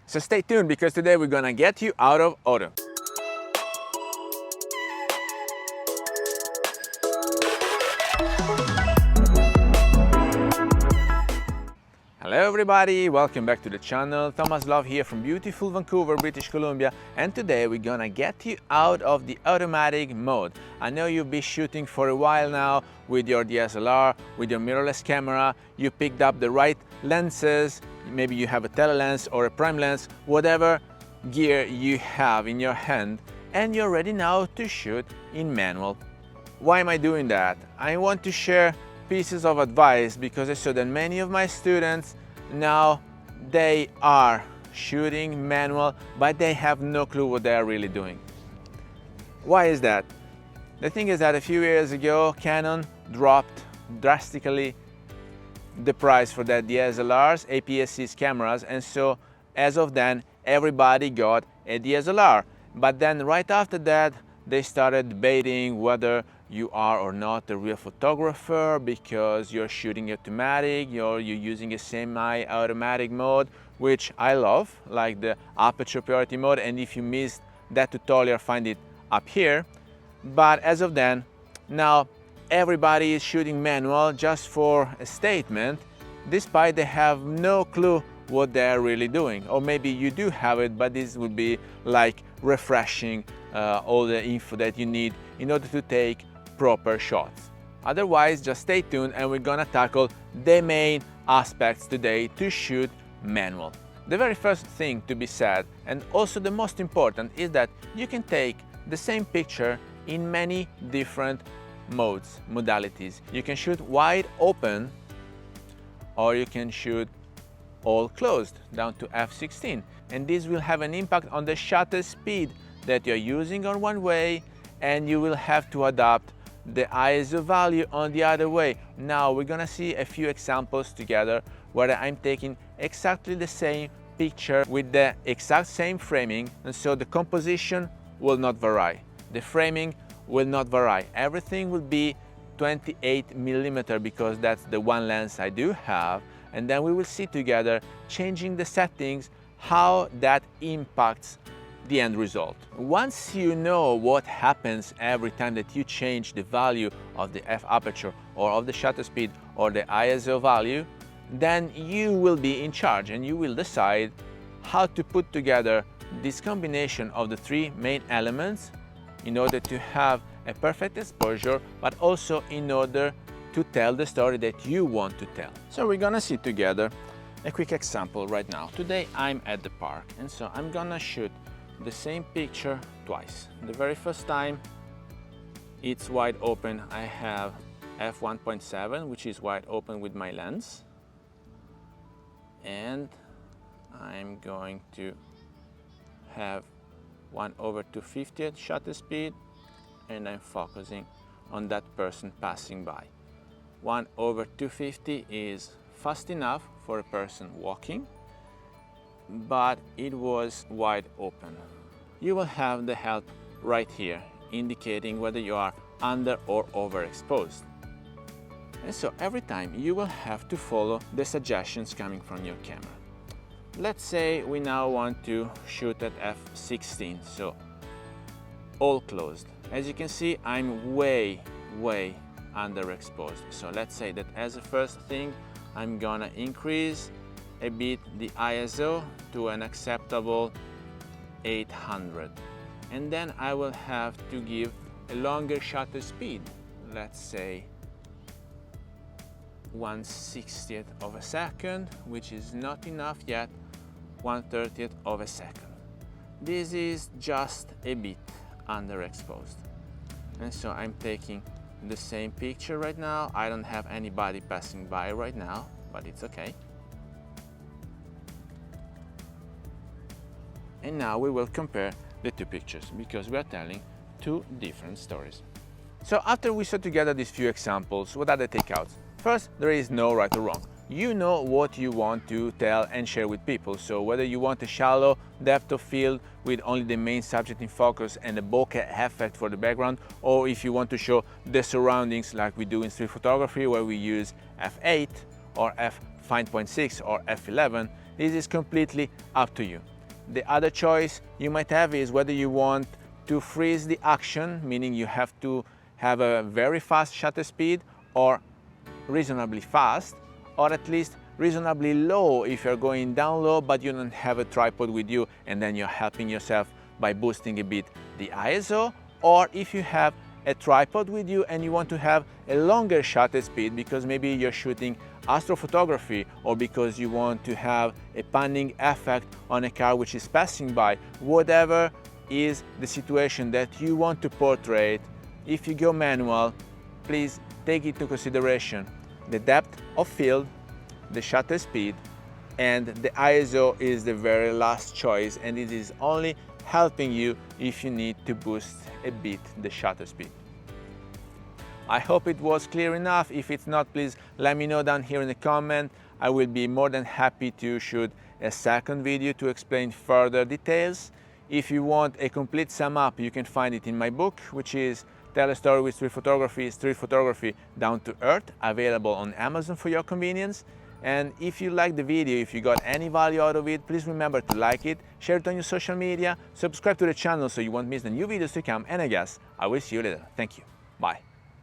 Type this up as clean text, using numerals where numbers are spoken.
So stay tuned because today we're gonna get you out of auto. Hello everybody, welcome back to the channel. Thomas Love here from beautiful Vancouver, British Columbia, and today we're gonna get you out of the automatic mode. I know you've been shooting for a while now with your DSLR, with your mirrorless camera. You picked up the right lenses, maybe you have a telelens or a prime lens, whatever gear you have in your hand, and you're ready now to shoot in manual. Why am I doing that? I want to share pieces of advice because I saw that many of my students now they are shooting manual, but they have no clue what they are really doing. Why is that? The thing is that a few years ago Canon dropped drastically the price for their DSLRs, APS-C cameras, and so as of then everybody got a DSLR. But then right after that they started debating whether you are or not a real photographer because you're shooting automatic, you're using a semi-automatic mode, which I love, like the aperture priority mode, and if you missed that tutorial, find it up here. But as of then, now everybody is shooting manual just for a statement, despite they have no clue what they're really doing. Or maybe you do have it, but this would be like refreshing all the info that you need in order to take proper shots. Otherwise, just stay tuned and we're gonna tackle the main aspects today to shoot manual. The very first thing to be said, and also the most important, is that you can take the same picture in many different modes, modalities. You can shoot wide open, or you can shoot all closed down to f/16, and this will have an impact on the shutter speed that you're using on one way, and you will have to adapt the ISO value on the other way. Now we're gonna see a few examples together where I'm taking exactly the same picture with the exact same framing, and so the composition will not vary, the framing will not vary, everything will be 28mm because that's the one lens I do have, and then we will see together changing the settings how that impacts the end result. Once you know what happens every time that you change the value of the f aperture or of the shutter speed or the ISO value, then you will be in charge and you will decide how to put together this combination of the three main elements in order to have a perfect exposure, but also in order to tell the story that you want to tell. So we're gonna see together a quick example right now. Today I'm at the park, and so I'm gonna shoot the same picture twice. The very first time it's wide open, I have f1.7, which is wide open with my lens, and I'm going to have 1/250th shutter speed, and I'm focusing on that person passing by. 1/250 is fast enough for a person walking, but it was wide open. You will have the help right here indicating whether you are under or overexposed. And so every time you will have to follow the suggestions coming from your camera. Let's say we now want to shoot at f/16, so all closed. As you can see, I'm way underexposed. So let's say that as a first thing, I'm gonna increase a bit the ISO to an acceptable 800, and then I will have to give a longer shutter speed, let's say 1/60th of a second, which is not enough yet, 1/30th of a second. This is just a bit underexposed, and so I'm taking the same picture right now. I don't have anybody passing by right now, but it's okay. And now we will compare the two pictures because we are telling two different stories. So after we saw together these few examples, what are the takeouts? First, there is no right or wrong. You know what you want to tell and share with people. So whether you want a shallow depth of field with only the main subject in focus and a bokeh effect for the background, or if you want to show the surroundings like we do in street photography where we use f8 or f5.6 or f11, this is completely up to you. The other choice you might have is whether you want to freeze the action, meaning you have to have a very fast shutter speed or reasonably fast, or at least reasonably low if you're going down low but you don't have a tripod with you, and then you're helping yourself by boosting a bit the ISO, or if you have a tripod with you and you want to have a longer shutter speed because maybe you're shooting astrophotography or because you want to have a panning effect on a car which is passing by. Whatever is the situation that you want to portray, if you go manual, please take into consideration the depth of field, the shutter speed, and the ISO is the very last choice, and it is only helping you if you need to boost a bit the shutter speed. I hope it was clear enough. If it's not, please let me know down here in the comment. I will be more than happy to shoot a second video to explain further details. If you want a complete sum up, you can find it in my book, which is Tell a Story with Street Photography Down to Earth, available on Amazon for your convenience. And if you liked the video, if you got any value out of it, please remember to like it, share it on your social media, subscribe to the channel so you won't miss the new videos to come, and I guess I will see you later. Thank you. Bye.